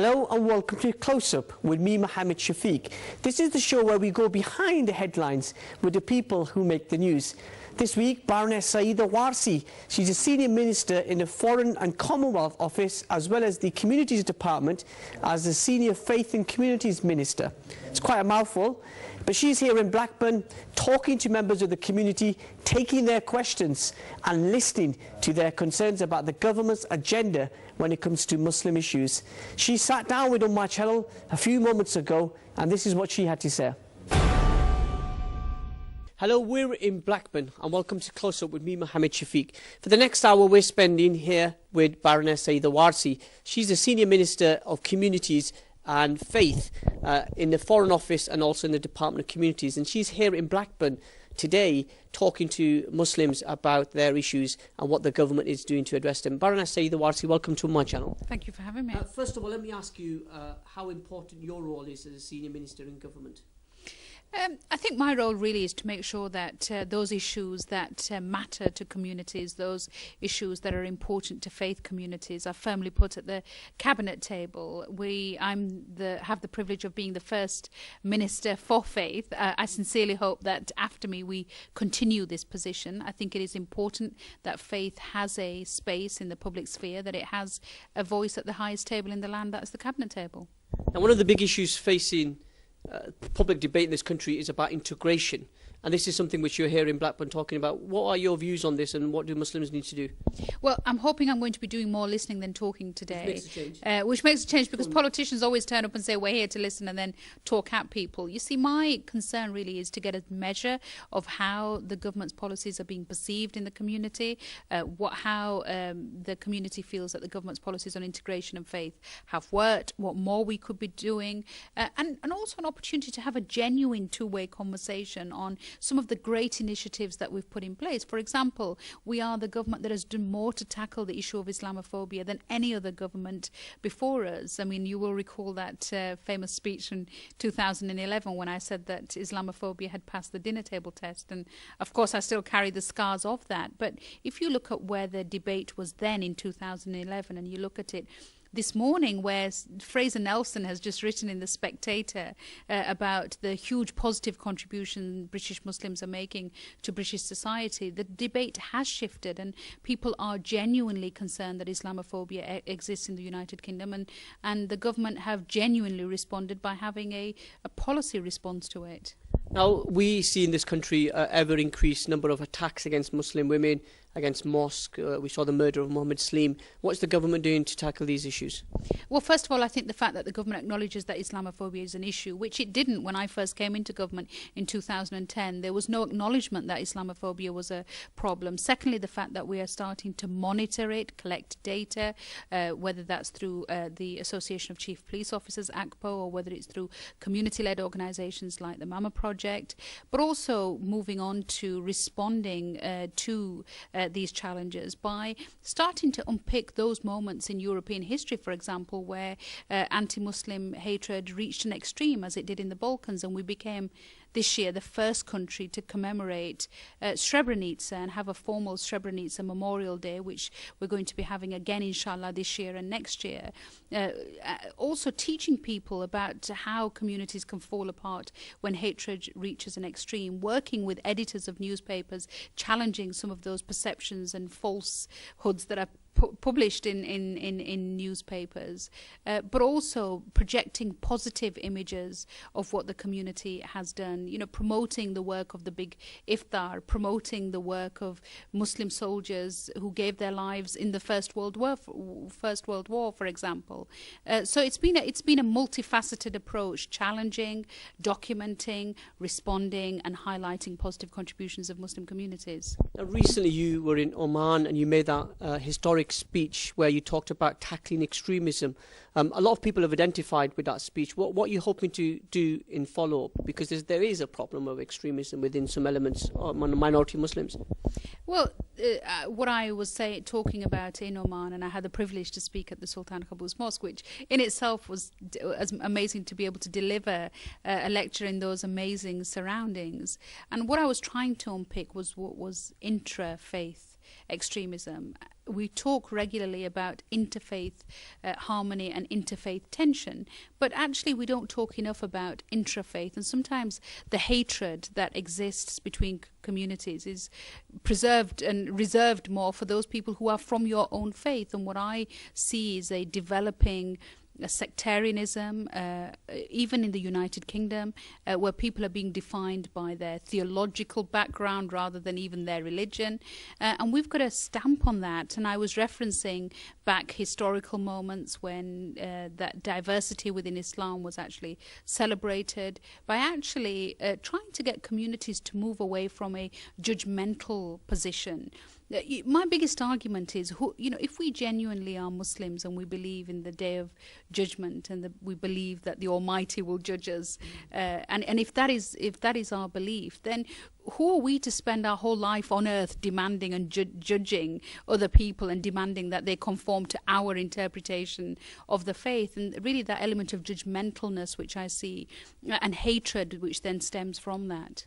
Hello and welcome to Closeup with me, Mohammed Shafiq. This is the show where we go behind the headlines with the people who make the news. This week, Baroness Sayeeda Warsi. She's a senior minister in the Foreign and Commonwealth Office as well as the Communities Department as the Senior Faith and Communities Minister. It's quite a mouthful, but she's here in Blackburn talking to members of the community, taking their questions and listening to their concerns about the government's agenda when it comes to Muslim issues. She sat down with Ummah Channel a few moments ago and this is what she had to say. Hello, we're in Blackburn and welcome to Close Up with me, Mohammed Shafiq. For the next hour we're spending here with Baroness Sayeeda Warsi. She's the Senior Minister of Communities and Faith in the Foreign Office and also in the Department of Communities, and she's here in Blackburn today talking to Muslims about their issues and what the government is doing to address them. Baroness Sayeeda Warsi, welcome to my channel. Thank you for having me. First of all, let me ask you how important your role is as a Senior Minister in government. I think my role really is to make sure that those issues that matter to communities, those issues that are important to faith communities, are firmly put at the cabinet table. Have the privilege of being the first minister for faith. I sincerely hope that after me we continue this position. I think it is important that faith has a space in the public sphere, that it has a voice at the highest table in the land, that's the cabinet table. Now, one of the big issues facing public debate in this country is about integration, and this is something which you're here in Blackburn talking about. What are your views on this and what do Muslims need to do? Well, I'm hoping I'm going to be doing more listening than talking today. Which makes a change. Which makes a change because politicians always turn up and say we're here to listen and then talk at people. You see, my concern really is to get a measure of how the government's policies are being perceived in the community, how the community feels that the government's policies on integration and faith have worked, what more we could be doing, and also an opportunity to have a genuine two-way conversation on some of the great initiatives that we've put in place. For example, we are the government that has done more to tackle the issue of Islamophobia than any other government before us. I mean, you will recall that famous speech in 2011 when I said that Islamophobia had passed the dinner table test, and of course I still carry the scars of that. But if you look at where the debate was then in 2011 and you look at it this morning, where Fraser Nelson has just written in The Spectator about the huge positive contribution British Muslims are making to British society, the debate has shifted and people are genuinely concerned that Islamophobia exists in the United Kingdom, and the government have genuinely responded by having a policy response to it. Now, we see in this country an ever-increased number of attacks against Muslim women, against mosques. We saw the murder of Muhammad Salim. What's the government doing to tackle these issues? Well, first of all, I think the fact that the government acknowledges that Islamophobia is an issue, which it didn't when I first came into government in 2010. There was no acknowledgement that Islamophobia was a problem. Secondly, the fact that we are starting to monitor it, collect data, whether that's through the Association of Chief Police Officers, ACPO, or whether it's through community-led organisations like the Mama Project, but also moving on to responding to these challenges by starting to unpick those moments in European history, for example, where anti-Muslim hatred reached an extreme, as it did in the Balkans, and we became this year the first country to commemorate Srebrenica and have a formal Srebrenica Memorial Day, which we're going to be having again, inshallah, this year and next year. Also teaching people about how communities can fall apart when hatred reaches an extreme, working with editors of newspapers, challenging some of those perceptions and falsehoods that are published in newspapers, but also projecting positive images of what the community has done, you know, promoting the work of the big iftar, promoting the work of Muslim soldiers who gave their lives in the First World War, for example. So it's been a multifaceted approach, challenging, documenting, responding and highlighting positive contributions of Muslim communities. Now, recently you were in Oman and you made that historic speech where you talked about tackling extremism. A lot of people have identified with that speech. What are you hoping to do in follow-up? Because there is a problem of extremism within some elements of minority Muslims. Well, what I was talking about in Oman, and I had the privilege to speak at the Sultan Qaboos Mosque, which in itself was amazing to be able to deliver a lecture in those amazing surroundings. And what I was trying to unpick was what was intra-faith extremism. we talk regularly about interfaith harmony and interfaith tension, but actually we don't talk enough about intrafaith, and sometimes the hatred that exists between communities is preserved and reserved more for those people who are from your own faith. And what I see is a developing sectarianism, even in the United Kingdom, where people are being defined by their theological background rather than even their religion. And we've got a stamp on that. And I was referencing back historical moments when that diversity within Islam was actually celebrated by actually trying to get communities to move away from a judgmental position. My biggest argument is, if we genuinely are Muslims and we believe in the Day of Judgment and we believe that the Almighty will judge us, and if that is our belief, then who are we to spend our whole life on earth demanding and judging other people and demanding that they conform to our interpretation of the faith? And really that element of judgmentalness which I see, and hatred which then stems from that.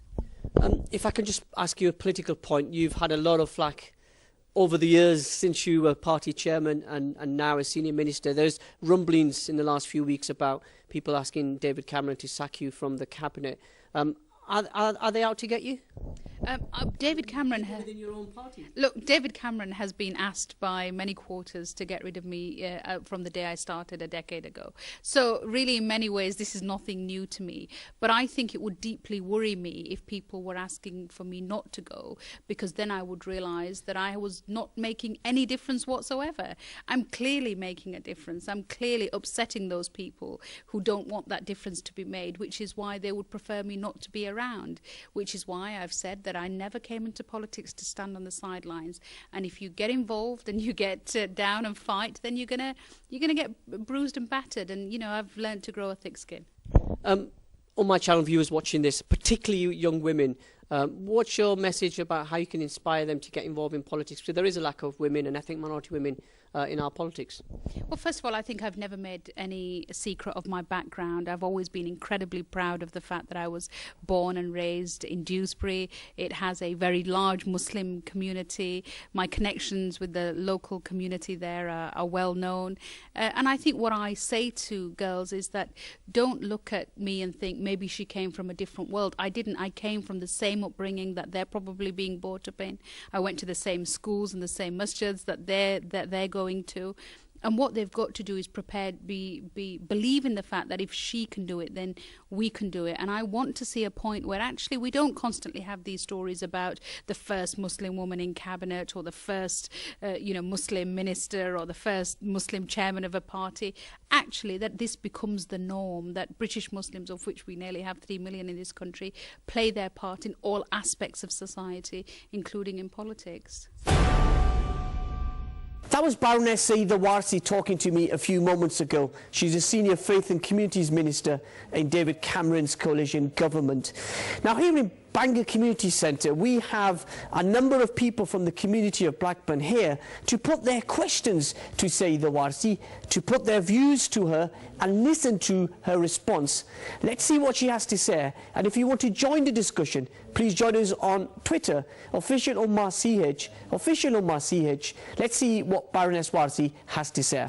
If I can just ask you a political point, you've had a lot of flack over the years since you were party chairman and now as senior minister. There's rumblings in the last few weeks about people asking David Cameron to sack you from the cabinet. Are they out to get you? David Cameron within your own party? Look, David Cameron has been asked by many quarters to get rid of me from the day I started a decade ago. So really, in many ways, this is nothing new to me. But I think it would deeply worry me if people were asking for me not to go, because then I would realise that I was not making any difference whatsoever. I'm clearly making a difference. I'm clearly upsetting those people who don't want that difference to be made, which is why they would prefer me not to be around, which is why I've said that I never came into politics to stand on the sidelines. And if you get involved and you get down and fight, then you're gonna get bruised and battered. And I've learned to grow a thick skin. All my channel viewers watching this, particularly young women, what's your message about how you can inspire them to get involved in politics? Because there is a lack of women and ethnic minority women in our politics. Well, first of all, I think I've never made any secret of my background. I've always been incredibly proud of the fact that I was born and raised in Dewsbury. It has a very large Muslim community. My connections with the local community there are well known. And I think what I say to girls is that don't look at me and think maybe she came from a different world. I didn't. I came from the same upbringing that they're probably being brought up in. I went to the same schools and the same masjids that they're going to. And what they've got to do is believe in the fact that if she can do it, then we can do it. And I want to see a point where actually we don't constantly have these stories about the first Muslim woman in cabinet or the first, Muslim minister or the first Muslim chairman of a party. Actually, that this becomes the norm, that British Muslims, of which we nearly have 3 million in this country, play their part in all aspects of society, including in politics. That was Baroness Sayeeda Warsi talking to me a few moments ago. She's a senior Faith and Communities Minister in David Cameron's coalition government. Now, here in Bangor Community Centre, we have a number of people from the community of Blackburn here to put their questions to Sayeeda Warsi, to put their views to her and listen to her response. Let's see what she has to say. And if you want to join the discussion, please join us on Twitter, official Ummah CH, official Ummah CH. Let's see what Baroness Warsi has to say.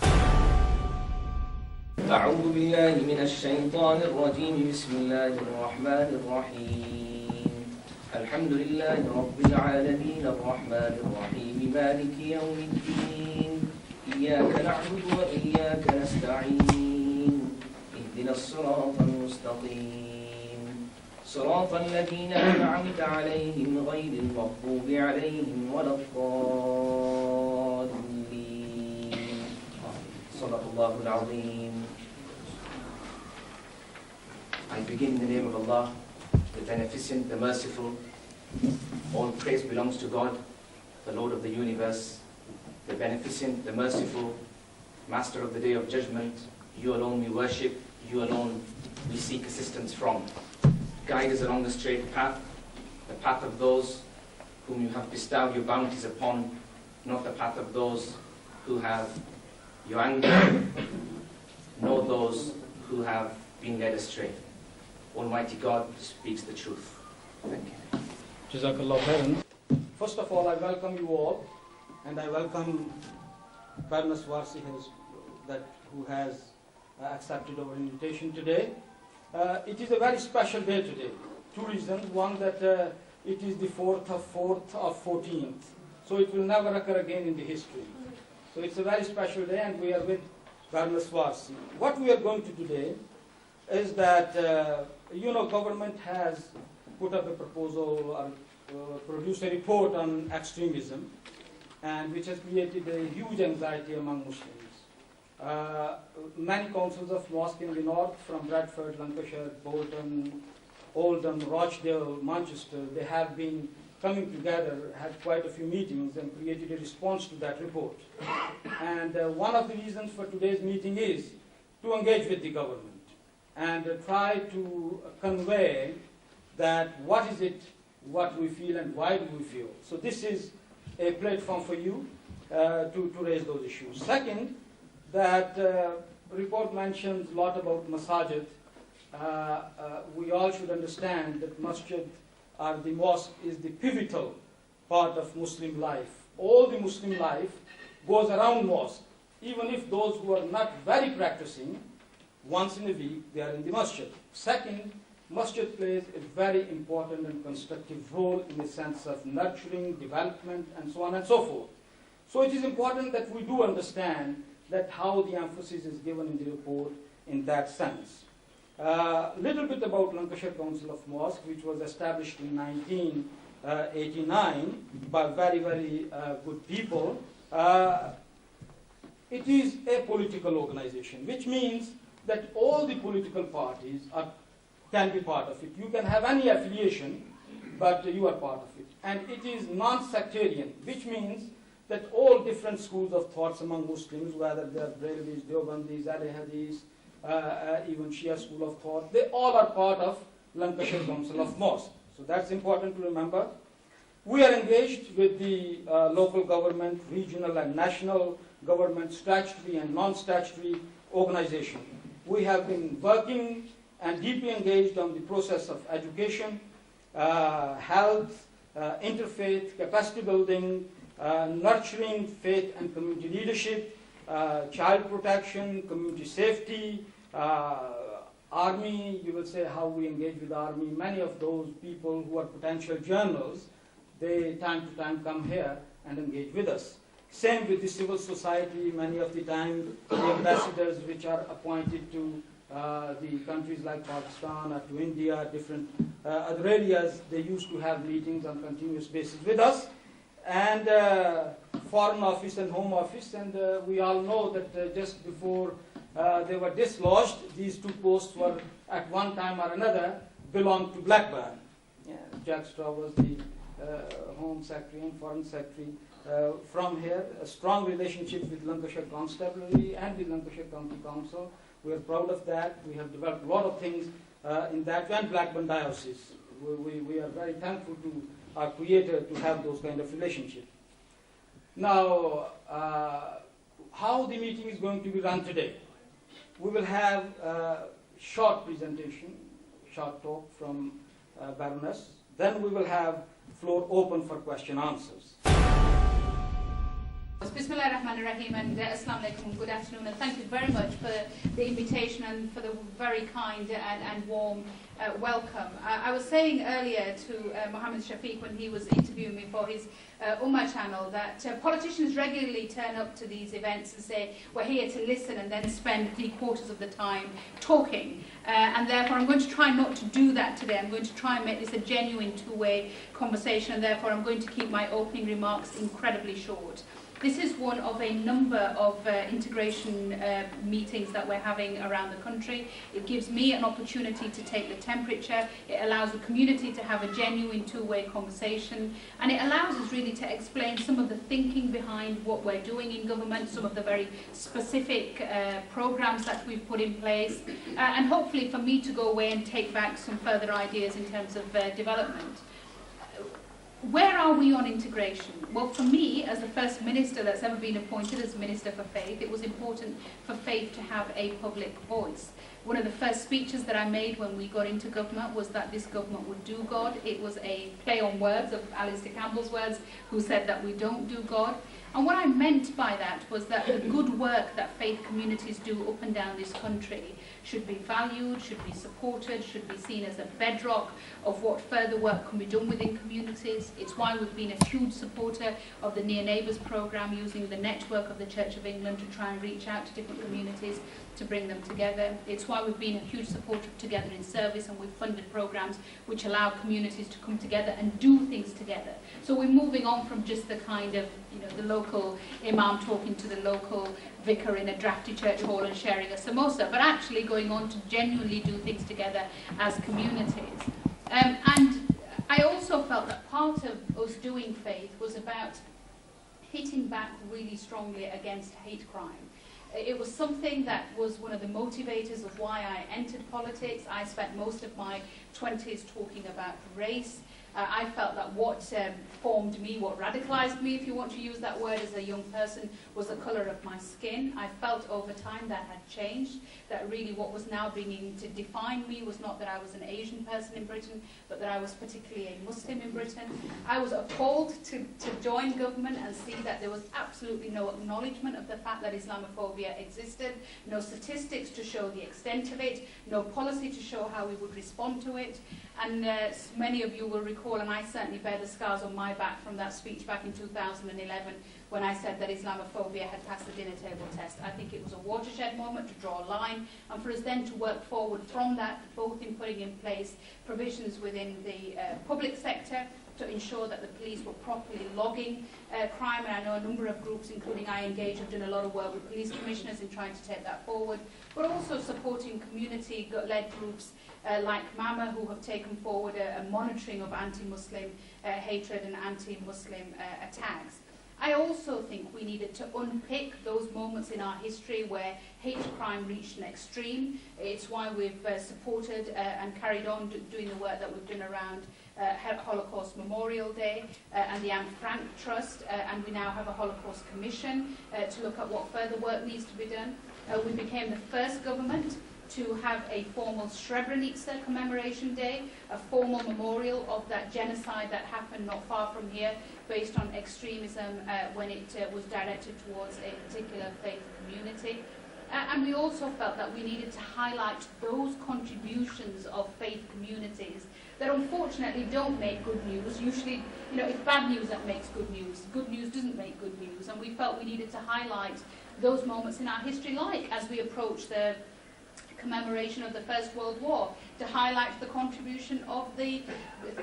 أعوذ بالله من الشيطان الرجيم بسم الله الرحمن الرحيم الحمد لله رب العالمين الرحمن الرحيم مالك يوم الدين إياك نعبد وإياك نستعين اهدنا الصراط المستقيم صراط الذين أنعمت عليهم غير المغضوب عليهم ولا الضالين صدق الله العظيم. I begin in the name of Allah, the Beneficent, the Merciful. All praise belongs to God, the Lord of the universe, the Beneficent, the Merciful, Master of the Day of Judgment. You alone we worship, you alone we seek assistance from. Guide us along the straight path, the path of those whom you have bestowed your bounties upon, not the path of those who have your anger, nor those who have been led astray. Almighty God speaks the truth. Thank you. Jazakallah khairan. First of all, I welcome you all and I welcome Baroness Warsi who has accepted our invitation today. It is a very special day today. Two reasons. One, that it is the 4th of 14th, so it will never occur again in the history. So it's a very special day, and we are with Baroness Warsi. What we are going to do today is that, government has put up a proposal or produced a report on extremism, and which has created a huge anxiety among Muslims. Many councils of mosques in the north, from Bradford, Lancashire, Bolton, Oldham, Rochdale, Manchester, they have been coming together, had quite a few meetings, and created a response to that report. And one of the reasons for today's meeting is to engage with the government and try to convey that what is it, what we feel, and why do we feel. So this is a platform for you to raise those issues. Second, that report mentions a lot about masajid. We all should understand that masjid or the mosque is the pivotal part of Muslim life. All the Muslim life goes around mosque. Even if those who are not very practicing, once in a week they are in the masjid. Second, masjid plays a very important and constructive role in the sense of nurturing, development, and so on and so forth. So it is important that we do understand that how the emphasis is given in the report in that sense. Little bit about Lancashire Council of Mosques, which was established in 1989 by very, very good people. It is a political organization, which means that all the political parties can be part of it. You can have any affiliation, but you are part of it. And it is non-sectarian, which means that all different schools of thoughts among Muslims, whether they are Brahmins, Deobandis, Ahle Hadith, even Shia school of thought, they all are part of Lancashire Council of Mosques. So that's important to remember. We are engaged with the local government, regional and national government, statutory and non-statutory organization. We have been working and deeply engaged on the process of education, health, interfaith, capacity building, nurturing faith and community leadership, child protection, community safety, army. You will say how we engage with army. Many of those people who are potential journalists, they time to time come here and engage with us. Same with the civil society. Many of the time, the ambassadors which are appointed to the countries like Pakistan or to India, different other areas, they used to have meetings on continuous basis with us. And Foreign Office and Home Office, and we all know that just before they were dislodged, these two posts were at one time or another belonged to Blackburn. Yeah, Jack Straw was the Home Secretary and Foreign Secretary. From here, a strong relationship with Lancashire Constabulary and the Lancashire County Council. We are proud of that. We have developed a lot of things in that, and Blackburn Diocese. We are very thankful to our Creator to have those kind of relationships. Now, how the meeting is going to be run today? We will have a short presentation, short talk from Baroness. Then we will have floor open for question answers. Bismillahirrahmanirrahim and Assalamu alaikum, good afternoon, and thank you very much for the invitation and for the very kind and warm welcome. I was saying earlier to Mohammed Shafiq when he was interviewing me for his Ummah channel that politicians regularly turn up to these events and say we're here to listen and then spend 3/4 of the time talking, and therefore I'm going to try not to do that today. I'm going to try and make this a genuine two-way conversation, and therefore I'm going to keep my opening remarks incredibly short. This is one of a number of integration meetings that we're having around the country. It gives me an opportunity to take the temperature. It allows the community to have a genuine two-way conversation. And it allows us really to explain some of the thinking behind what we're doing in government, some of the very specific programs that we've put in place, and hopefully for me to go away and take back some further ideas in terms of development. Where are we on integration? Well, for me, as the first minister that's ever been appointed as Minister for Faith, it was important for faith to have a public voice. One of the first speeches that I made when we got into government was that this government would do God. It was a play on words of Alistair Campbell's words, who said that we don't do God. And what I meant by that was that the good work that faith communities do up and down this country should be valued, should be supported, should be seen as a bedrock of what further work can be done within communities. It's why we've been a huge supporter of the Near Neighbours programme, using the network of the Church of England to try and reach out to different communities to bring them together. It's why we've been a huge supporter of Together in Service, and we've funded programmes which allow communities to come together and do things together. So we're moving on from just the kind of, the local imam talking to the local vicar in a drafty church hall and sharing a samosa, but actually going on to genuinely do things together as communities. And I also felt that part of us doing faith was about hitting back really strongly against hate crime. It was something that was one of the motivators of why I entered politics. I spent most of my 20s talking about race. I felt that what formed me, what radicalized me, if you want to use that word, as a young person, was the color of my skin. I felt over time that had changed, that really what was now beginning to define me was not that I was an Asian person in Britain, but that I was particularly a Muslim in Britain. I was appalled to join government and see that there was absolutely no acknowledgement of the fact that Islamophobia existed, no statistics to show the extent of it, no policy to show how we would respond to it. And many of you will recall, and I certainly bear the scars on my back from that speech back in 2011 when I said that Islamophobia had passed the dinner table test. I think it was a watershed moment to draw a line, and for us then to work forward from that, both in putting in place provisions within the public sector to ensure that the police were properly logging crime. And I know a number of groups, including I Engage, have done a lot of work with police commissioners in trying to take that forward, but also supporting community-led groups like MAMA, who have taken forward a monitoring of anti-Muslim hatred and anti-Muslim attacks. I also think we needed to unpick those moments in our history where hate crime reached an extreme. It's why we've supported and carried on doing the work that we've done around Holocaust Memorial Day and the Anne Frank Trust, and we now have a Holocaust Commission to look at what further work needs to be done. We became the first government to have a formal Srebrenica commemoration day, a formal memorial of that genocide that happened not far from here, based on extremism when it was directed towards a particular faith community. And we also felt that we needed to highlight those contributions of faith communities that unfortunately don't make good news. Usually, it's bad news that makes good news. Good news doesn't make good news. And we felt we needed to highlight those moments in our history, like as we approach the commemoration of the First World War, to highlight the contribution of the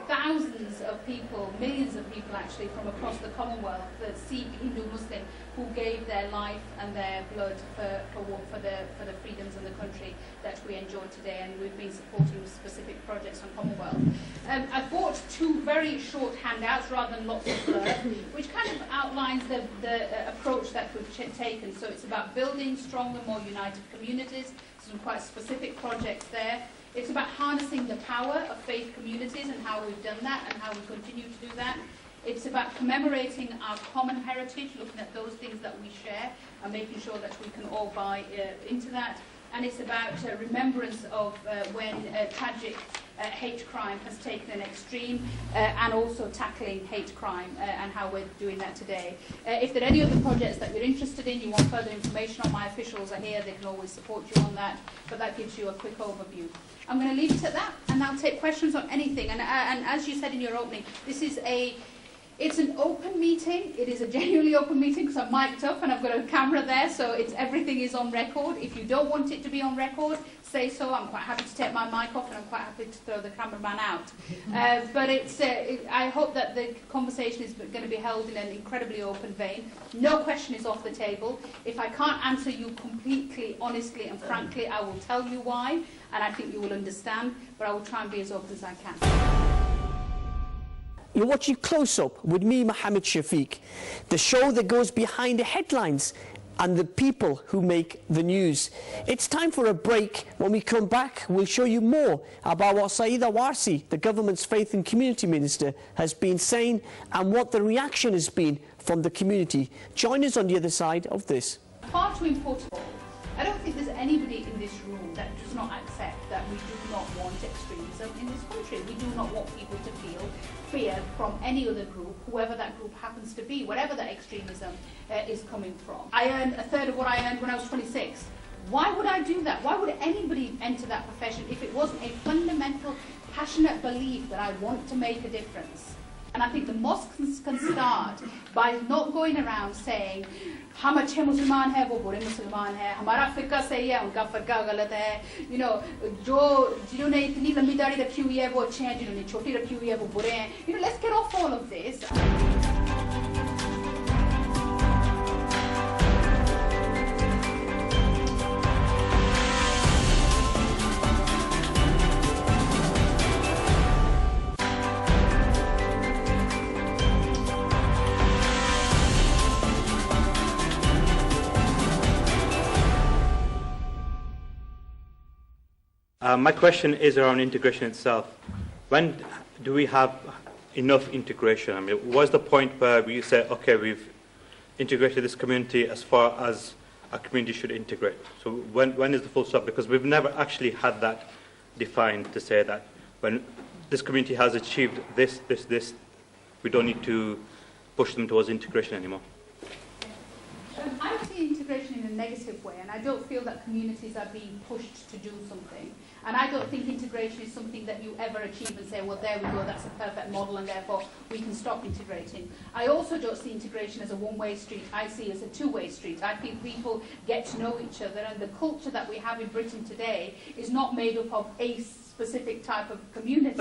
thousands of people, millions of people actually, from across the Commonwealth, the Sikh, Hindu, Muslim, who gave their life and their blood for the freedoms in the country that we enjoy today. And we've been supporting specific projects on Commonwealth. I bought two very short handouts rather than lots of blur, which kind of outlines the approach that we've taken. So it's about building stronger, more united communities. Some quite specific projects there. It's about harnessing the power of faith communities and how we've done that and how we continue to do that. It's about commemorating our common heritage, looking at those things that we share and making sure that we can all buy into that. And it's about remembrance of when tragic hate crime has taken an extreme, and also tackling hate crime and how we're doing that today. If there are any other projects that you're interested in, you want further information on, my officials are here, they can always support you on that, but that gives you a quick overview. I'm going to leave it at that, and I'll take questions on anything. And as you said in your opening, it's an open meeting. It is a genuinely open meeting because I'm mic'd up and I've got a camera there, so everything is on record. If you don't want it to be on record, say so. I'm quite happy to take my mic off and I'm quite happy to throw the cameraman out. But I hope that the conversation is going to be held in an incredibly open vein. No question is off the table. If I can't answer you completely, honestly and frankly, I will tell you why, and I think you will understand, but I will try and be as open as I can. You're watching Close Up with me, Mohammed Shafiq, the show that goes behind the headlines and the people who make the news. It's time for a break. When we come back, we'll show you more about what Sayeeda Warsi, the government's Faith and Community Minister, has been saying and what the reaction has been from the community. Join us on the other side of this. Far too important. I don't think there's anybody in this room that does not accept that we do not want extremism in this country. We do not want people to feel fear from any other group, whoever that group happens to be, whatever that extremism is coming from. I earned a third of what I earned when I was 26. Why would I do that? Why would anybody enter that profession if it wasn't a fundamental, passionate belief that I want to make a difference? And I think the mosques can start by not going around saying, हम अच्छे मुसलमान हैं वो बुरे मुसलमान हैं हमारा फ़िक़्क़ा सही है उनका फ़िक़्क़ा गलत है जिन्होंने इतनी लंबी दाढ़ी रखी हुई है वो अच्छे हैं जिन्होंने छोटी रखी हुई है वो बुरे हैं let's get off all of this. My question is around integration itself. When do we have enough integration? I mean, what's the point where we say, okay, we've integrated this community as far as a community should integrate? So when is the full stop? Because we've never actually had that defined to say that when this community has achieved this, we don't need to push them towards integration anymore. I see integration in a negative way, and I don't feel that communities are being pushed to do something. And I don't think integration is something that you ever achieve and say, well, there we go, that's a perfect model, and therefore we can stop integrating. I also don't see integration as a one-way street. I see it as a two-way street. I think people get to know each other, and the culture that we have in Britain today is not made up of a specific type of community.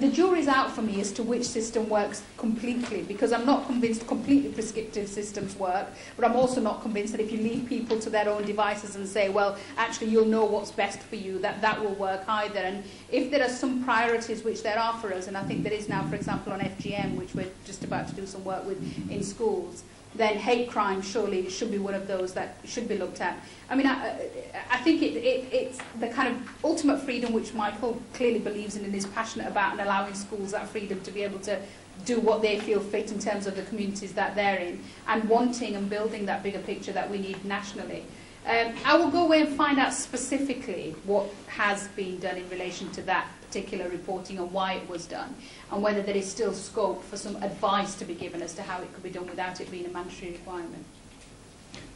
The jury's out for me as to which system works completely, because I'm not convinced completely prescriptive systems work, but I'm also not convinced that if you leave people to their own devices and say, well, actually you'll know what's best for you, that will work either. And if there are some priorities, which there are for us, and I think there is now, for example, on FGM, which we're just about to do some work with in schools, then hate crime surely should be one of those that should be looked at. I mean, I think it's the kind of ultimate freedom which Michael clearly believes in and is passionate about, and allowing schools that freedom to be able to do what they feel fit in terms of the communities that they're in, and wanting and building that bigger picture that we need nationally. I will go away and find out specifically what has been done in relation to that particular reporting and why it was done, and whether there is still scope for some advice to be given as to how it could be done without it being a mandatory requirement.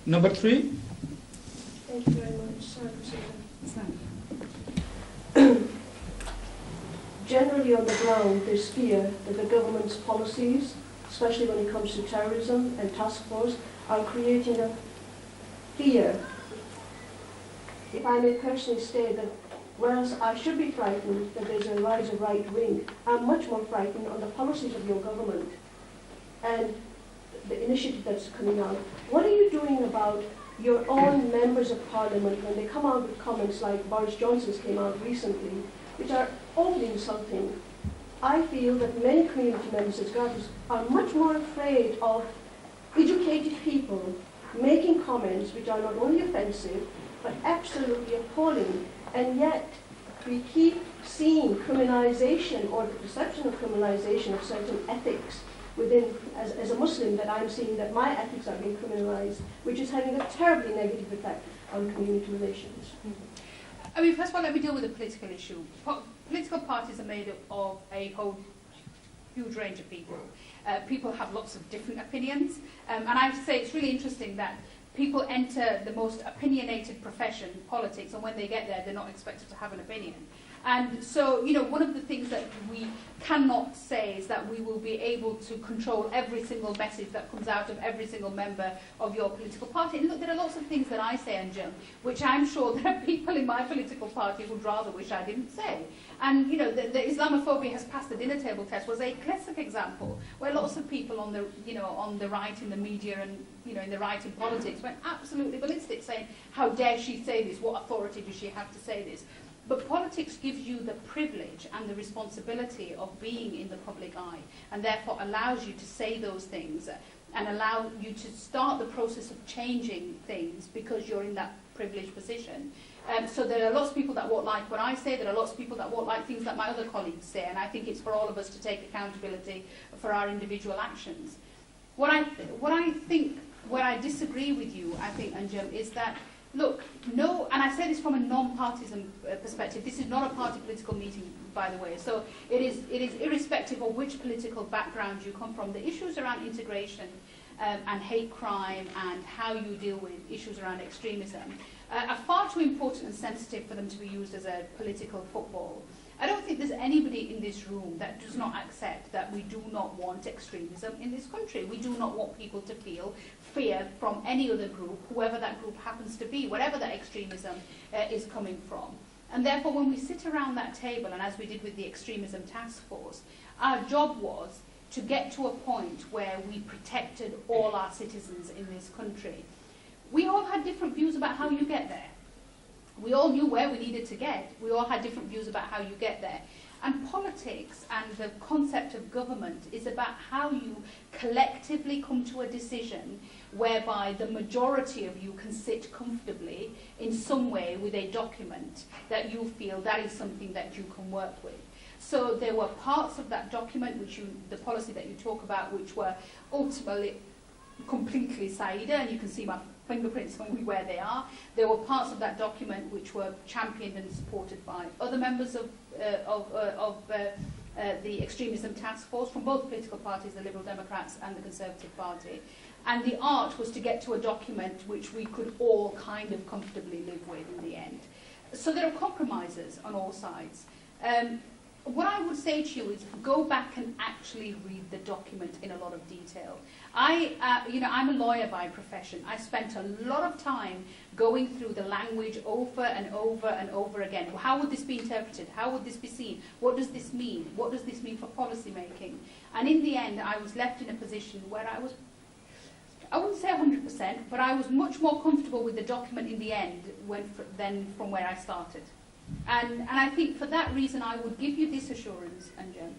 Number 3. Thank you very much. Sorry. Generally on the ground, there's fear that the government's policies, especially when it comes to terrorism and task force, are creating a fear. If I may personally state that whereas I should be frightened that there's a rise of right wing, I'm much more frightened on the policies of your government and the initiative that's coming out. What are you doing about your own members of parliament when they come out with comments like Boris Johnson's came out recently, which are overly insulting? I feel that many community members as graduates are much more afraid of educated people making comments which are not only offensive but absolutely appalling, and yet we keep seeing criminalization or the perception of criminalization of certain ethics within, as a Muslim, that I'm seeing that my ethics are being criminalized, which is having a terribly negative effect on community relations. I mean, first of all, let me deal with the political issue. Political parties are made up of a whole huge range of people. People have lots of different opinions, and I have to say it's really interesting that people enter the most opinionated profession, politics, and when they get there, they're not expected to have an opinion. And so, you know, one of the things that we cannot say is that we will be able to control every single message that comes out of every single member of your political party. And look, there are lots of things that I say, Anjum, which I'm sure there are people in my political party who'd rather wish I didn't say. And, you know, the Islamophobia has passed the dinner table test was a classic example where lots of people on the, you know, on the right in the media and, you know, in the right in politics went absolutely ballistic, saying, how dare she say this? What authority does she have to say this? But politics gives you the privilege and the responsibility of being in the public eye, and therefore allows you to say those things and allow you to start the process of changing things because you're in that privileged position. So there are lots of people that won't like what I say, there are lots of people that won't like things that my other colleagues say, and I think it's for all of us to take accountability for our individual actions. What I think, where I disagree with you, I think, Anjum, is that, look, no, and I say this from a non-partisan perspective, this is not a party political meeting, by the way, so it is irrespective of which political background you come from. The issues around integration and hate crime and how you deal with issues around extremism are far too important and sensitive for them to be used as a political football. I don't think there's anybody in this room that does not accept that we do not want extremism in this country. We do not want people to feel fear from any other group, whoever that group happens to be, whatever that extremism is coming from. And therefore, when we sit around that table, and as we did with the Extremism Task Force, our job was to get to a point where we protected all our citizens in this country. We all had different views about how you get there. We all knew where we needed to get. We all had different views about how you get there. And politics and the concept of government is about how you collectively come to a decision whereby the majority of you can sit comfortably in some way with a document that you feel that is something that you can work with. So there were parts of that document, the policy that you talk about, which were ultimately completely Sayeeda, and you can see my fingerprints on where they are. There were parts of that document which were championed and supported by other members of the Extremism Task Force from both political parties, the Liberal Democrats and the Conservative Party. And the art was to get to a document which we could all kind of comfortably live with in the end. So there are compromises on all sides. What I would say to you is go back and actually read the document in a lot of detail. I'm a lawyer by profession. I spent a lot of time going through the language over and over and over again. How would this be interpreted? How would this be seen? What does this mean? What does this mean for policy making? And in the end, I was left in a position where I wouldn't say 100%, but I was much more comfortable with the document in the end than from where I started. And I think for that reason, I would give you this assurance, Anjum.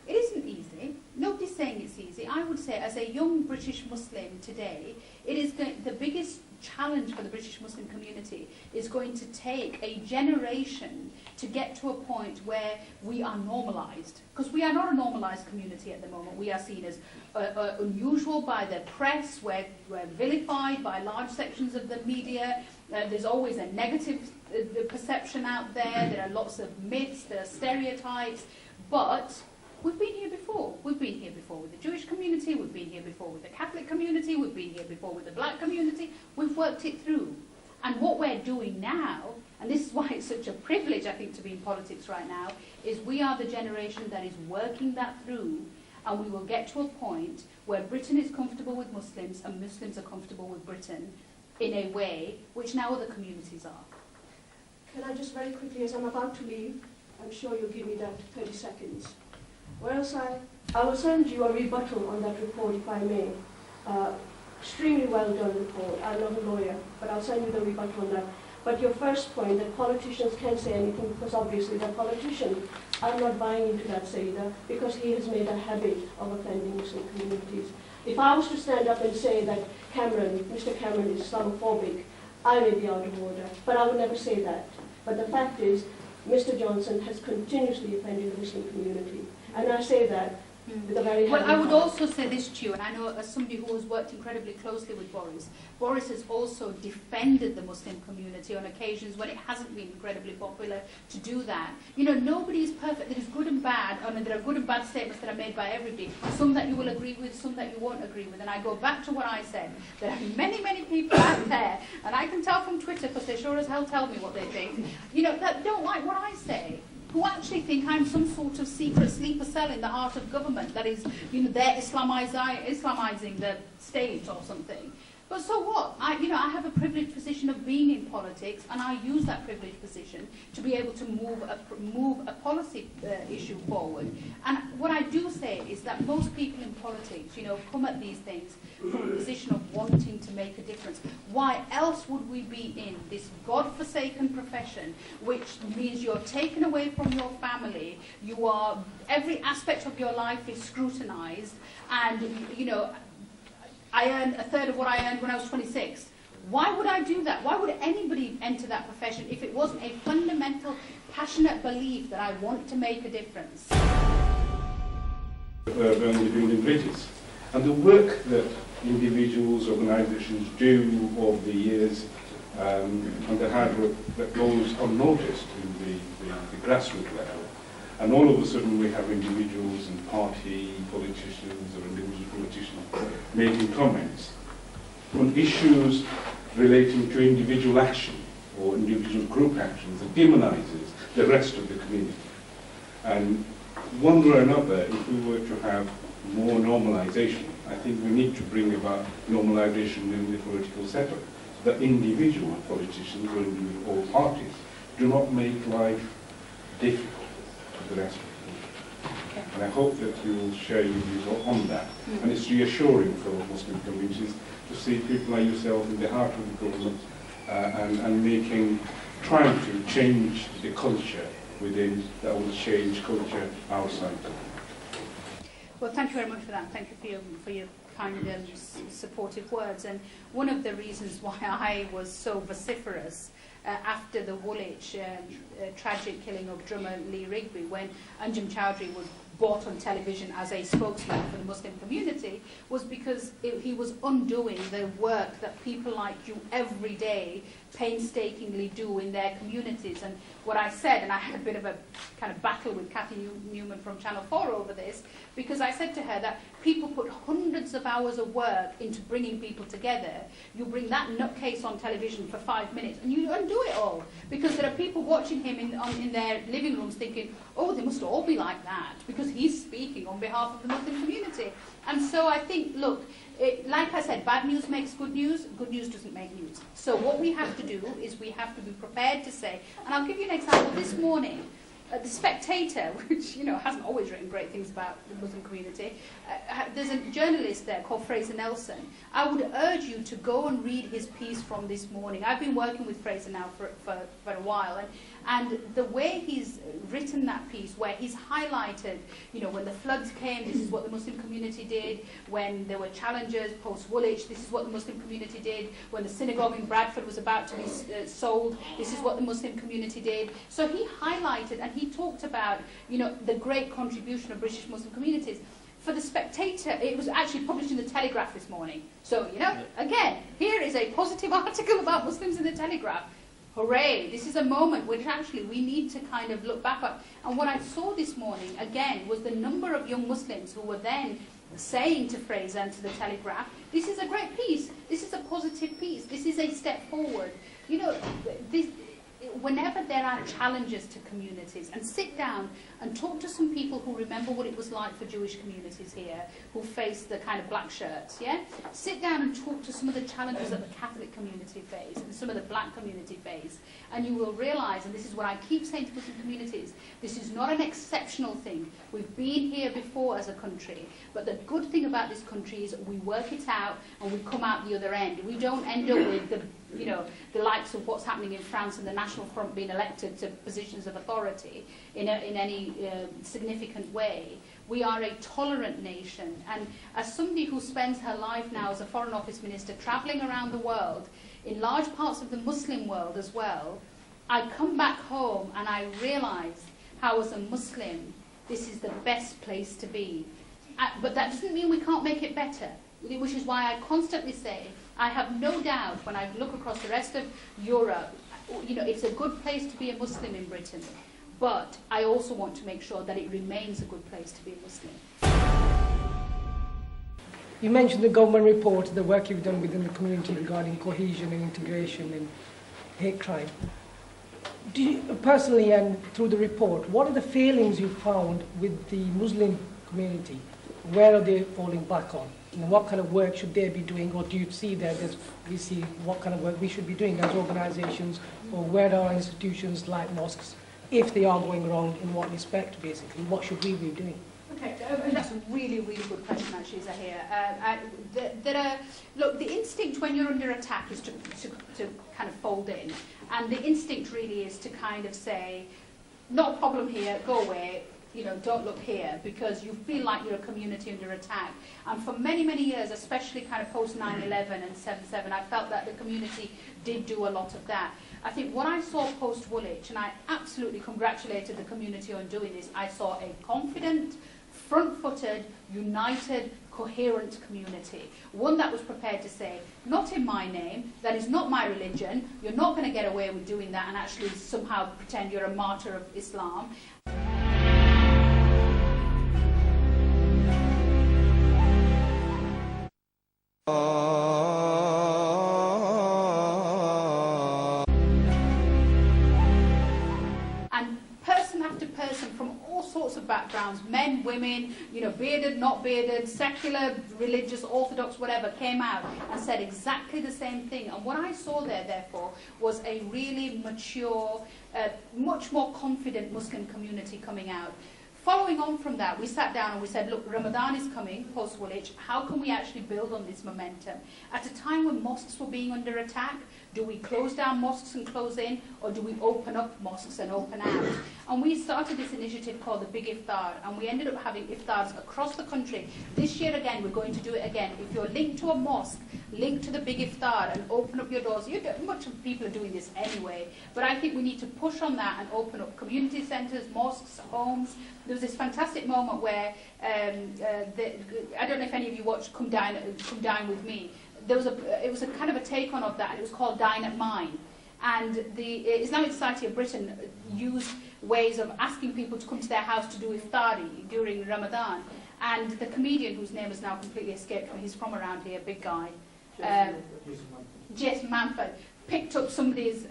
It isn't easy. Nobody's saying it's easy. I would say, as a young British Muslim today, it is the biggest challenge for the British Muslim community is going to take a generation to get to a point where we are normalised. Because we are not a normalised community at the moment. We are seen as unusual by the press, we're vilified by large sections of the media. There's always a negative perception out there. There are lots of myths, there are stereotypes. But we've been here before. We've been here before with the Jewish community, we've been here before with the Catholic community, we've been here before with the black community. We've worked it through. And what we're doing now, and this is why it's such a privilege, I think, to be in politics right now, is we are the generation that is working that through, and we will get to a point where Britain is comfortable with Muslims and Muslims are comfortable with Britain in a way which now other communities are. Can I just very quickly, as I'm about to leave, I'm sure you'll give me that 30 seconds. Or else I will send you a rebuttal on that report, if I may. Extremely well done report. I'm not a lawyer, but I'll send you the rebuttal on that. But your first point, that politicians can't say anything because obviously they're politicians. I'm not buying into that, Sayeeda, because he has made a habit of offending Muslim communities. If I was to stand up and say that Mr. Cameron is Islamophobic, I may be out of order, but I would never say that. But the fact is, Mr. Johnson has continuously offended the Muslim community. And I say that with a very heavy Well, I would heart. also say this to you, and I know as somebody who has worked incredibly closely with Boris has also defended the Muslim community on occasions when it hasn't been incredibly popular to do that. You know, nobody is perfect. There is good and bad. I mean, there are good and bad statements that are made by everybody. Some that you will agree with, some that you won't agree with. And I go back to what I said. There are many, many people out there, and I can tell from Twitter, because they sure as hell tell me what they think, you know, that don't like what I say, who actually think I'm some sort of secret sleeper cell in the heart of government that is, you know, they're Islamizing the state or something. But so what? I have a privileged position of being in politics, and I use that privileged position to be able to move a policy issue forward. And what I do say is that most people in politics, you know, come at these things from a position of wanting to make a difference. Why else would we be in this godforsaken profession, which means you're taken away from your family, every aspect of your life is scrutinized, and, you know, I earn a third of what I earned when I was 26. Why would I do that? Why would anybody enter that profession if it wasn't a fundamental, passionate belief that I want to make a difference? Urban living in British. And the work that individuals, organisations do over the years, and the hard work that goes unnoticed in the grassroots level. And all of a sudden we have individuals and party politicians or individual politicians making comments on issues relating to individual action or individual group actions that demonises the rest of the community. And one way or another, if we were to have more normalisation, I think we need to bring about normalisation in the political setup, so that individual politicians or individual parties do not make life difficult for the rest of the community. And I hope that you will share your views on that. And it's reassuring for Muslim communities to see people like yourself in the heart of the government and trying to change the culture within that will change culture outside. Well, thank you very much for that. Thank you for your kind and supportive words. And one of the reasons why I was so vociferous after the Woolwich tragic killing of drummer Lee Rigby, when Anjem Choudhury was brought on television as a spokesman for the Muslim community, was because he was undoing the work that people like you every day painstakingly do in their communities. And what I said, and I had a bit of a kind of battle with Kathy Newman from Channel 4 over this, because I said to her that people put hundreds of hours of work into bringing people together. You bring that nutcase on television for 5 minutes and you undo it all, because there are people watching him in their living rooms thinking, oh, they must all be like that, because he's speaking on behalf of the Muslim community. And so I think, look, like I said, bad news makes good news doesn't make news. So what we have to do is we have to be prepared to say, and I'll give you an example. This morning, The Spectator, which hasn't always written great things about the Muslim community, there's a journalist there called Fraser Nelson. I would urge you to go and read his piece from this morning. I've been working with Fraser now for a while, and the way he's written that piece, where he's highlighted, when the floods came, this is what the Muslim community did. When there were challenges post-Woolwich, this is what the Muslim community did. When the synagogue in Bradford was about to be sold, this is what the Muslim community did. So he highlighted and he talked about, the great contribution of British Muslim communities. For The Spectator, it was actually published in the Telegraph this morning. So, again, here is a positive article about Muslims in the Telegraph. Hooray, this is a moment which actually we need to kind of look back at. And what I saw this morning, again, was the number of young Muslims who were then saying to Fraser and to the Telegraph, this is a great piece, this is a positive piece, this is a step forward. Whenever there are challenges to communities, and sit down and talk to some people who remember what it was like for Jewish communities here, who faced the kind of black shirts, yeah? Sit down and talk to some of the challenges that the Catholic community face and some of the black community face, and you will realise, and this is what I keep saying to Muslim communities, this is not an exceptional thing. We've been here before as a country, but the good thing about this country is we work it out and we come out the other end. We don't end up with the likes of what's happening in France and the National Front being elected to positions of authority in any significant way. We are a tolerant nation, and as somebody who spends her life now as a Foreign Office Minister travelling around the world, in large parts of the Muslim world as well, I come back home and I realise how, as a Muslim, this is the best place to be. But that doesn't mean we can't make it better, which is why I constantly say, I have no doubt when I look across the rest of Europe, it's a good place to be a Muslim in Britain, but I also want to make sure that it remains a good place to be a Muslim. You mentioned the government report, the work you've done within the community regarding cohesion and integration and hate crime. Do you, personally and through the report, what are the failings you found with the Muslim community? Where are they falling back on? What kind of work should they be doing, or do you see that we see what kind of work we should be doing as organisations, or where are institutions like mosques, if they are going wrong, in what respect, basically? What should we be doing? Okay, that's a really, really good question, actually, Zahir. Look, the instinct when you're under attack is to kind of fold in, and the instinct really is to kind of say, not a problem here, go away. you know, don't look here, because you feel like you're a community under attack. And for many, many years, especially kind of post 9/11 and 7/7, I felt that the community did do a lot of that. I think what I saw post Woolwich, and I absolutely congratulated the community on doing this, I saw a confident, front-footed, united, coherent community. One that was prepared to say, not in my name, that is not my religion, you're not going to get away with doing that and actually somehow pretend you're a martyr of Islam. And person after person from all sorts of backgrounds, men, women, you know, bearded, not bearded, secular, religious, orthodox, whatever, came out and said exactly the same thing. And what I saw there, therefore, was a really mature, much more confident Muslim community coming out. Following on from that, we sat down and we said, look, Ramadan is coming, post-Woolwich, how can we actually build on this momentum? At a time when mosques were being under attack, do we close down mosques and close in, or do we open up mosques and open out? And we started this initiative called the Big Iftar, and we ended up having iftars across the country. This year again, we're going to do it again. If you're linked to a mosque, link to the Big Iftar and open up your doors. Much of people are doing this anyway, but I think we need to push on that and open up community centres, mosques, homes. There was this fantastic moment where, I don't know if any of you watched Come Dine With Me. It was a kind of a take on of that, and it was called Dine at Mine. And the Islamic Society of Britain used ways of asking people to come to their house to do iftari during Ramadan. And the comedian, whose name has now completely escaped me, he's from around here, big guy, Jason Manford, picked up somebody's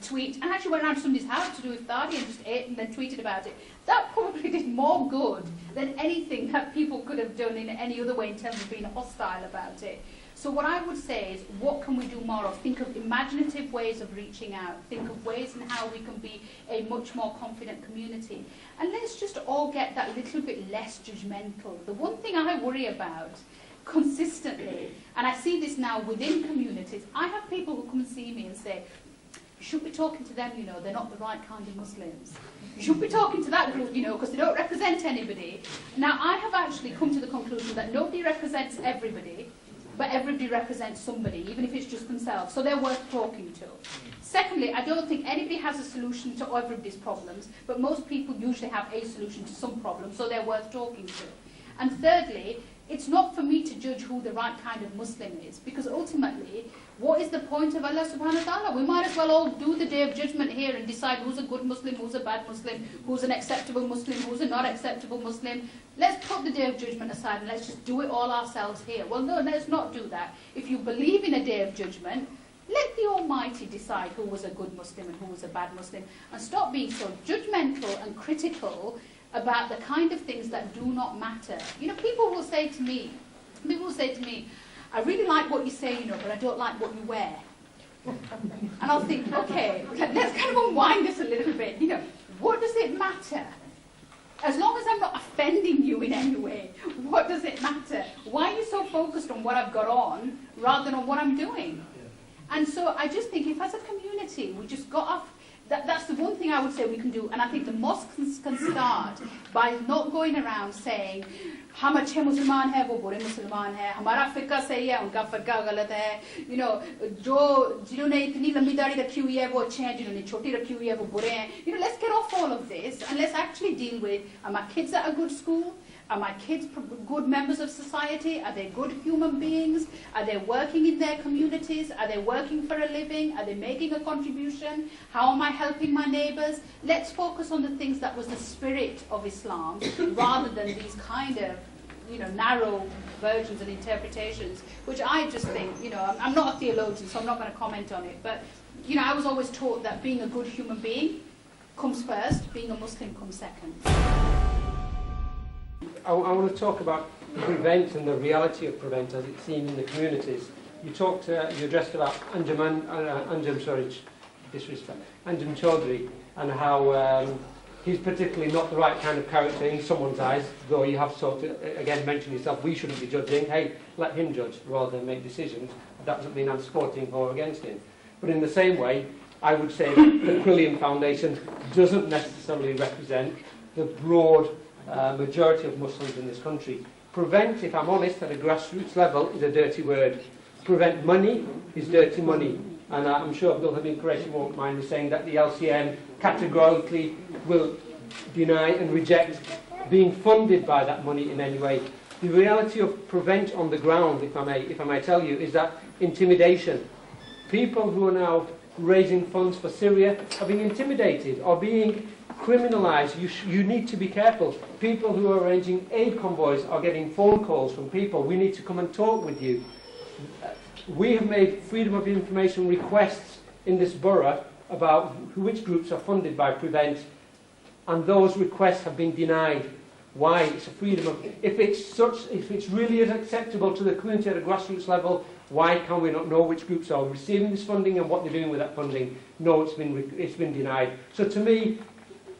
tweet and actually went around to somebody's house to do iftari and just ate and then tweeted about it. That probably did more good than anything that people could have done in any other way in terms of being hostile about it. So what I would say is, what can we do more of? Think of imaginative ways of reaching out. Think of ways in how we can be a much more confident community. And let's just all get that little bit less judgmental. The one thing I worry about consistently, and I see this now within communities, I have people who come and see me and say, you shouldn't be talking to them, you know, they're not the right kind of Muslims. You shouldn't be talking to that group, you know, because they don't represent anybody. Now, I have actually come to the conclusion that nobody represents everybody, but everybody represents somebody, even if it's just themselves, so they're worth talking to. Secondly, I don't think anybody has a solution to everybody's problems, but most people usually have a solution to some problem, so they're worth talking to. And thirdly, it's not for me to judge who the right kind of Muslim is, because ultimately, what is the point of Allah subhanahu wa ta'ala? We might as well all do the Day of Judgment here and decide who's a good Muslim, who's a bad Muslim, who's an acceptable Muslim, who's a not acceptable Muslim. Let's put the Day of Judgment aside and let's just do it all ourselves here. Well, no, let's not do that. If you believe in a Day of Judgment, let the Almighty decide who was a good Muslim and who was a bad Muslim, and stop being so judgmental and critical about the kind of things that do not matter. You know, people will say to me, I really like what you say, you know, but I don't like what you wear. And I'll think, okay, let's kind of unwind this a little bit. You know, what does it matter? As long as I'm not offending you in any way, what does it matter? Why are you so focused on what I've got on rather than on what I'm doing? And so I just think if as a community we just got off, that's the one thing I would say we can do, and I think the mosques can start by not going around saying, हम अच्छे मुसलमान हैं, वो बुरे मुसलमान हैं, हमारा फ़िक़्ह सही है, उनका फ़िक़्ह गलत है, you know, जिन्होंने इतनी लंबी दाढ़ी रखी हुई है, वो अच्छे हैं, जिन्होंने छोटी रखी हुई है, वो बुरे हैं. You know, let's get off all of this and let's actually deal with, are my kids at a good school? Are my kids good members of society? Are they good human beings? Are they working in their communities? Are they working for a living? Are they making a contribution? How am I helping my neighbours? Let's focus on the things that was the spirit of Islam rather than these kind of, you know, narrow versions and interpretations, which I just think, you know, I'm not a theologian, so I'm not going to comment on it, but, you know, I was always taught that being a good human being comes first, being a Muslim comes second. I want to talk about prevent and the reality of prevent as it's seen in the communities. You addressed about Anjum Chaudhry and how he's particularly not the right kind of character in someone's eyes, though you have sort of, again, mentioned yourself, we shouldn't be judging. Hey, let him judge rather than make decisions. That doesn't mean I'm supporting or against him. But in the same way, I would say that the Quilliam Foundation doesn't necessarily represent the broad majority of Muslims in this country. Prevent, if I'm honest, at a grassroots level, is a dirty word. Prevent money is dirty money. And I'm sure Abdul Hamid Qureshi won't mind me saying that the LCM categorically will deny and reject being funded by that money in any way. The reality of prevent on the ground, if I may tell you, is that intimidation. People who are now raising funds for Syria are being intimidated or being criminalised. You need to be careful. People who are arranging aid convoys are getting phone calls from people. We need to come and talk with you. We have made freedom of information requests in this borough about which groups are funded by Prevent, and those requests have been denied. Why? It's a freedom of... If it's really acceptable to the community at a grassroots level, why can we not know which groups are receiving this funding and what they're doing with that funding? No, it's been denied. So to me,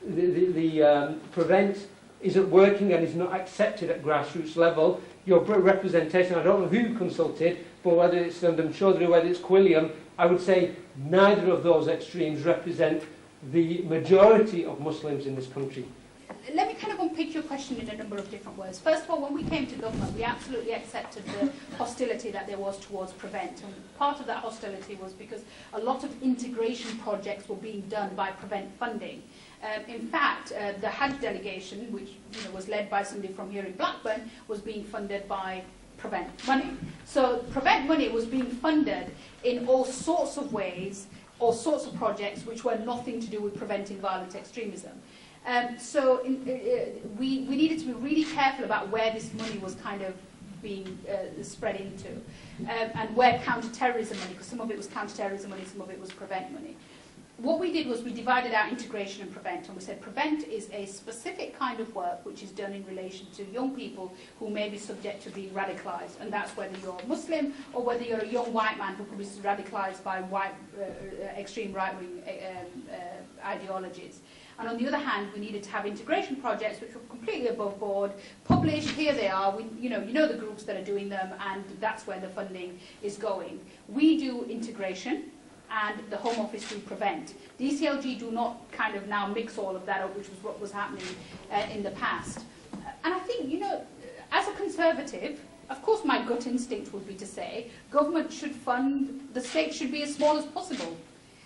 the Prevent isn't working and is not accepted at grassroots level. Your representation, I don't know who consulted, but whether it's London Chaudhry, whether it's Quilliam, I would say neither of those extremes represent the majority of Muslims in this country. Let me kind of unpick your question in a number of different ways. First of all, when we came to government, we absolutely accepted the hostility that there was towards Prevent. And part of that hostility was because a lot of integration projects were being done by Prevent funding. In fact, the Hajj delegation, which was led by somebody from here in Blackburn, was being funded by Prevent money. So Prevent money was being funded in all sorts of ways, all sorts of projects which were nothing to do with preventing violent extremism. We needed to be really careful about where this money was kind of being spread into, and where counter-terrorism money, because some of it was counter-terrorism money, some of it was Prevent money. What we did was we divided out integration and Prevent, and we said Prevent is a specific kind of work which is done in relation to young people who may be subject to being radicalised, and that's whether you're Muslim or whether you're a young white man who could be radicalised by extreme right-wing ideologies. And on the other hand, we needed to have integration projects which were completely above board, published, here they are, you know the groups that are doing them, and that's where the funding is going. We do integration, and the Home Office do Prevent. The ECLG do not kind of now mix all of that up, which was what was happening in the past. And I think, as a Conservative, of course my gut instinct would be to say government should fund, the state should be as small as possible.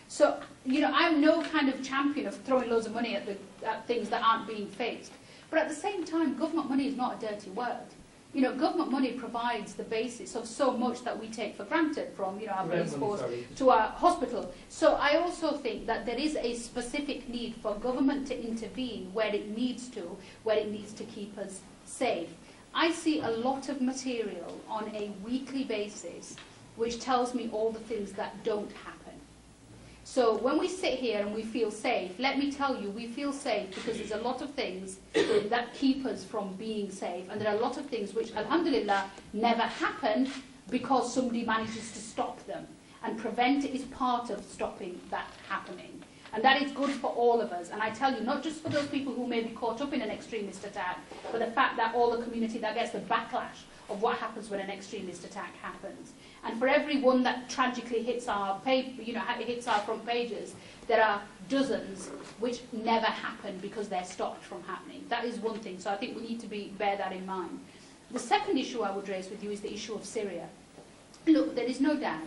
So, I'm no kind of champion of throwing loads of money at things that aren't being faced. But at the same time, government money is not a dirty word. Government money provides the basis of so much that we take for granted, from our police force to our hospital. So I also think that there is a specific need for government to intervene where it needs to keep us safe. I see a lot of material on a weekly basis which tells me all the things that don't happen. So when we sit here and we feel safe, let me tell you, we feel safe because there's a lot of things that keep us from being safe. And there are a lot of things which, alhamdulillah, never happen because somebody manages to stop them. And Prevent is part of stopping that happening. And that is good for all of us. And I tell you, not just for those people who may be caught up in an extremist attack, but the fact that all the community that gets the backlash of what happens when an extremist attack happens. And for every one that tragically hits our hits our front pages, there are dozens which never happen because they're stopped from happening. That is one thing. So I think we need to bear that in mind. The second issue I would raise with you is the issue of Syria. Look, there is no doubt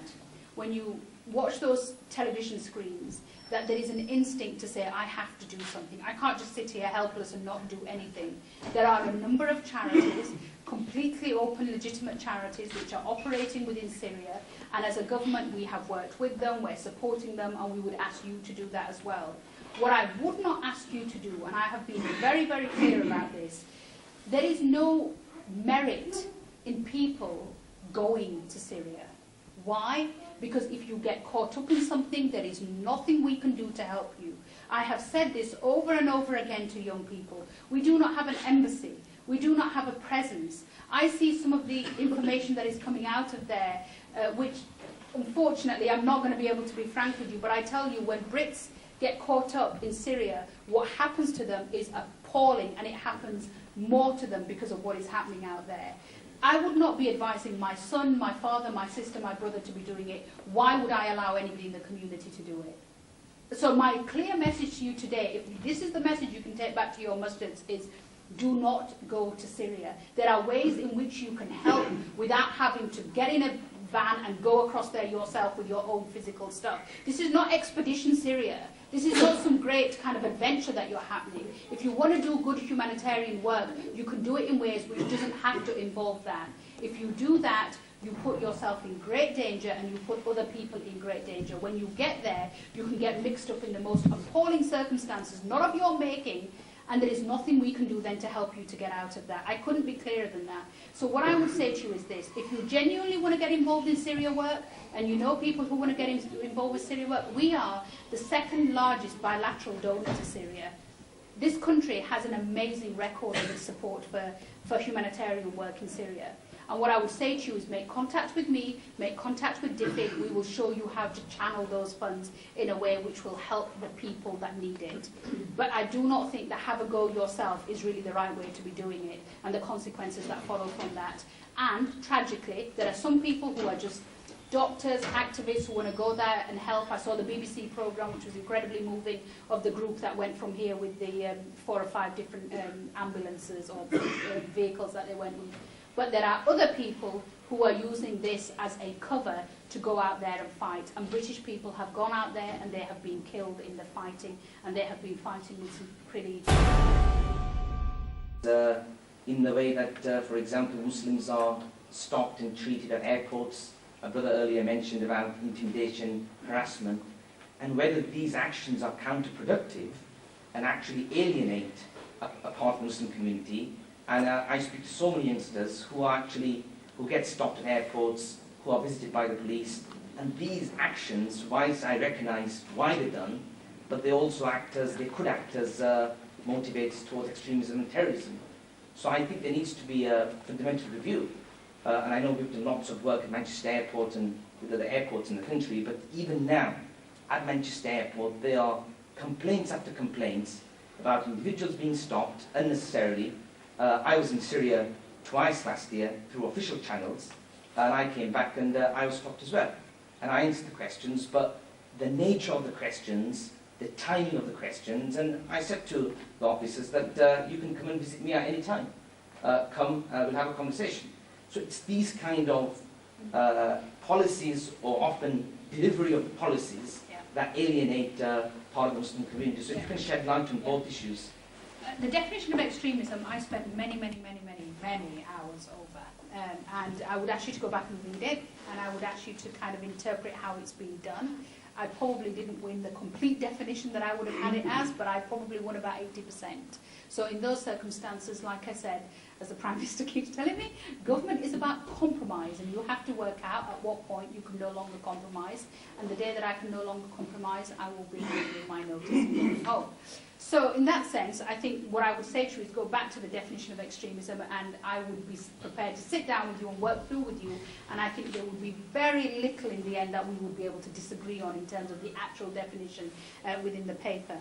when you watch those television screens that there is an instinct to say, I have to do something. I can't just sit here helpless and not do anything. There are a number of charities, completely open, legitimate charities, which are operating within Syria, and as a government we have worked with them, we're supporting them, and we would ask you to do that as well. What I would not ask you to do, and I have been very, very clear about this, there is no merit in people going to Syria. Why? Because if you get caught up in something, there is nothing we can do to help you. I have said this over and over again to young people. We do not have an embassy. We do not have a presence. I see some of the information that is coming out of there, which, unfortunately, I'm not going to be able to be frank with you, but I tell you, when Brits get caught up in Syria, what happens to them is appalling, and it happens more to them because of what is happening out there. I would not be advising my son, my father, my sister, my brother to be doing it. Why would I allow anybody in the community to do it? So my clear message to you today, if this is the message you can take back to your mustards, is do not go to Syria. There are ways in which you can help without having to get in a van and go across there yourself with your own physical stuff. This is not Expedition Syria. This is not some great kind of adventure that you're happening. If you want to do good humanitarian work, you can do it in ways which doesn't have to involve that. If you do that, you put yourself in great danger and you put other people in great danger. When you get there, you can get mixed up in the most appalling circumstances, not of your making, and there is nothing we can do then to help you to get out of that. I couldn't be clearer than that. So what I would say to you is this: if you genuinely want to get involved in Syria work, and you know people who want to get involved with Syria work, we are the second largest bilateral donor to Syria. This country has an amazing record of its support for humanitarian work in Syria. And what I would say to you is make contact with me, make contact with DFID. We will show you how to channel those funds in a way which will help the people that need it. But I do not think that have a go yourself is really the right way to be doing it, and the consequences that follow from that. And tragically, there are some people who are just doctors, activists who want to go there and help. I saw the BBC programme, which was incredibly moving, of the group that went from here with the 4 or 5 different ambulances or vehicles that they went with. But there are other people who are using this as a cover to go out there and fight. And British people have gone out there and they have been killed in the fighting, and they have been fighting with some pretty... in the way that, for example, Muslims are stopped and treated at airports. A brother earlier mentioned about intimidation, harassment, and whether these actions are counterproductive and actually alienate a part of the Muslim community. And I speak to so many youngsters who get stopped at airports, who are visited by the police, and these actions, whilst I recognise why they're done, but they also they could act as motivators towards extremism and terrorism. So I think there needs to be a fundamental review. And I know we've done lots of work at Manchester Airport and with other airports in the country, but even now, at Manchester Airport, there are complaints after complaints about individuals being stopped unnecessarily. I was in Syria twice last year through official channels, and I came back and I was stopped as well. And I answered the questions, but the nature of the questions, the timing of the questions, and I said to the officers that you can come and visit me at any time. We'll have a conversation. So it's these kind of policies, or often delivery of policies, that alienate part of the Muslim community. So if you can shed light on both issues. The definition of extremism, I spent many hours over. And I would ask you to go back and read it, and I would ask you to kind of interpret how it's been done. I probably didn't win the complete definition that I would have had it as, but I probably won about 80%. So in those circumstances, like I said, as the Prime Minister keeps telling me, government is about compromise, and you have to work out at what point you can no longer compromise. And the day that I can no longer compromise, I will be giving my notice and going home. So in that sense, I think what I would say to you is go back to the definition of extremism, and I would be prepared to sit down with you and work through with you, and I think there would be very little in the end that we would be able to disagree on in terms of the actual definition within the paper.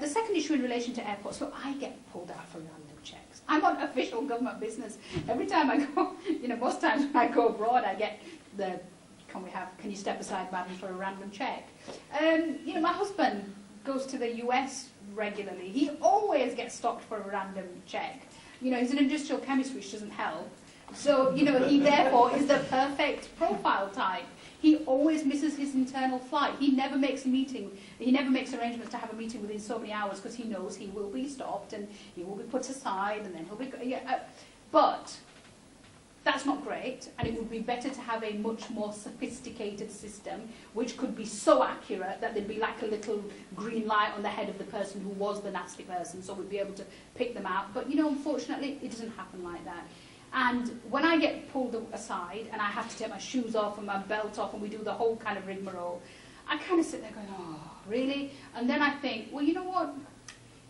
The second issue in relation to airports, so I get pulled out for random checks. I'm on official government business. Every time I go, most times when I go abroad, I get the, can you step aside, madam, for a random check? My husband goes to the US regularly. He always gets stopped for a random check. He's an industrial chemist, which doesn't help. So, he therefore is the perfect profile type. He always misses his internal flight. He never makes a meeting. He never makes arrangements to have a meeting within so many hours because he knows he will be stopped and he will be put aside and then he'll be... but that's not great, and it would be better to have a much more sophisticated system which could be so accurate that there'd be like a little green light on the head of the person who was the nasty person, so we'd be able to pick them out. But, unfortunately, it doesn't happen like that. And when I get pulled aside and I have to take my shoes off and my belt off and we do the whole kind of rigmarole, I kind of sit there going, oh, really? And then I think, well, you know what?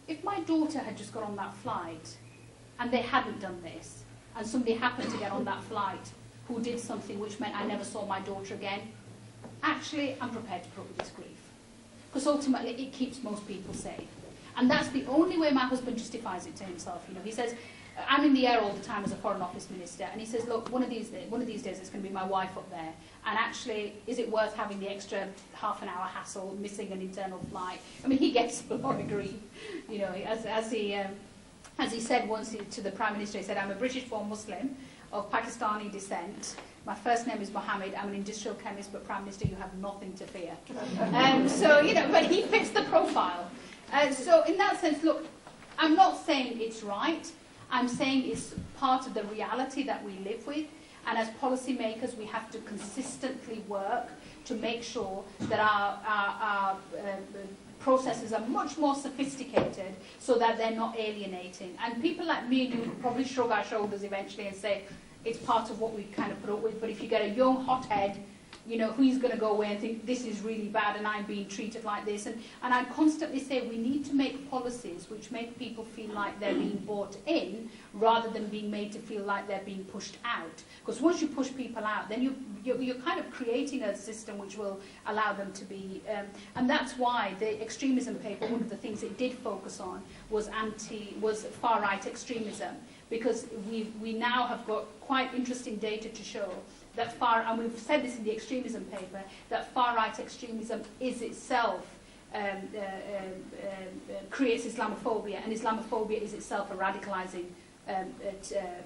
If my daughter had just got on that flight and they hadn't done this, and somebody happened to get on that flight who did something which meant I never saw my daughter again, actually, I'm prepared to put up with this grief. Because ultimately, it keeps most people safe. And that's the only way my husband justifies it to himself. You know, he says, I'm in the air all the time as a Foreign Office Minister, and he says, look, one of these days it's going to be my wife up there, and actually, is it worth having the extra half-an-hour hassle, missing an internal flight? I mean, he gets a lot of grief, you know, as he said once to the Prime Minister, he said, I'm a British-born Muslim of Pakistani descent. My first name is Mohammed. I'm an industrial chemist, but Prime Minister, you have nothing to fear. So, you know, but he fits the profile. So in that sense, look, I'm not saying it's right. I'm saying it's part of the reality that we live with, and as policymakers we have to consistently work to make sure that our processes are much more sophisticated so that they're not alienating. And people like me and you probably shrug our shoulders eventually and say it's part of what we kind of put up with, but if you get a young hothead, you know, who's going to go away and think this is really bad and I'm being treated like this? And I constantly say we need to make policies which make people feel like they're being bought in rather than being made to feel like they're being pushed out. Because once you push people out, then you're kind of creating a system which will allow them to be... and that's why the extremism paper, one of the things it did focus on was far-right extremism. Because we now have got quite interesting data to show that and we've said this in the extremism paper, that far-right extremism is itself creates Islamophobia, and Islamophobia is itself a radicalizing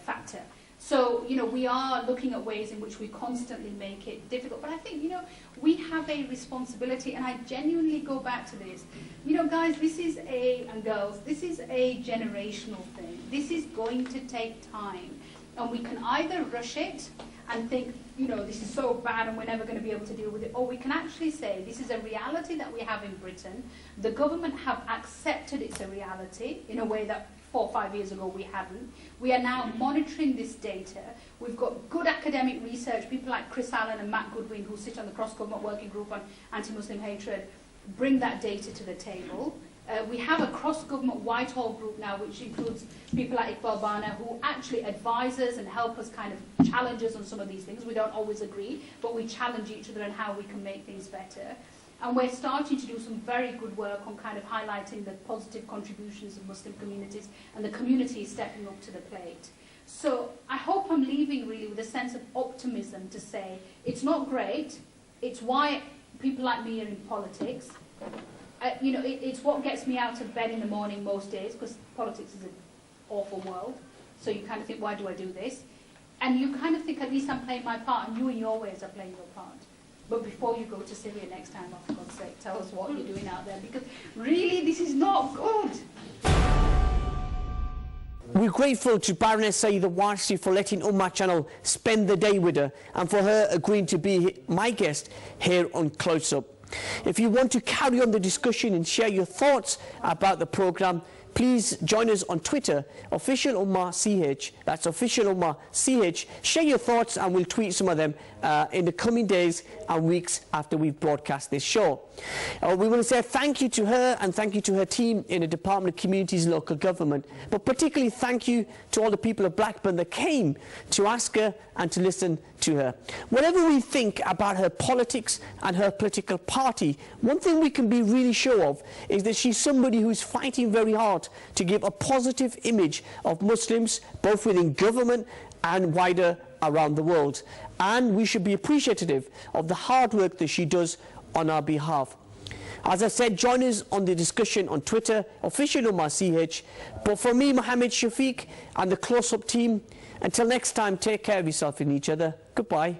factor. So, you know, we are looking at ways in which we constantly make it difficult. But I think, you know, we have a responsibility, and I genuinely go back to this. You know, guys, and girls, this is a generational thing. This is going to take time. And we can either rush it and think, you know, this is so bad and we're never going to be able to deal with it, or we can actually say this is a reality that we have in Britain. The government have accepted it's a reality in a way that 4 or 5 years ago we hadn't. We are now monitoring this data. We've got good academic research, people like Chris Allen and Matt Goodwin, who sit on the cross-government working group on anti-Muslim hatred, bring that data to the table. We have a cross-government Whitehall group now, which includes people like Iqbal Bana, who actually advise us and help us kind of challenge us on some of these things. We don't always agree, but we challenge each other on how we can make things better. And we're starting to do some very good work on kind of highlighting the positive contributions of Muslim communities, and the community is stepping up to the plate. So I hope I'm leaving really with a sense of optimism to say it's not great, it's why people like me are in politics. You know, it's what gets me out of bed in the morning most days, because politics is an awful world. So you kind of think, why do I do this? And you kind of think, at least I'm playing my part, and you in your ways are playing your part. But before you go to Syria next time, oh, for God's sake, tell us what you're doing out there, because really, this is not good. We're grateful to Baroness Sayeeda Warsi for letting Ummah Channel spend the day with her, and for her agreeing to be my guest here on Closeup. If you want to carry on the discussion and share your thoughts about the programme, please join us on Twitter, Official Ummah CH. That's Official Ummah CH. Share your thoughts and we'll tweet some of them in the coming days and weeks after we've broadcast this show. We want to say thank you to her and thank you to her team in the Department of Communities and Local Government. But particularly thank you to all the people of Blackburn that came to ask her and to listen to her. Whatever we think about her politics and her political party, one thing we can be really sure of is that she's somebody who's fighting very hard to give a positive image of Muslims, both within government and wider around the world. And we should be appreciative of the hard work that she does on our behalf. As I said, join us on the discussion on Twitter, Official Ummah CH. But for me, Mohammed Shafiq and the Closeup team, until next time, take care of yourself and each other. Goodbye.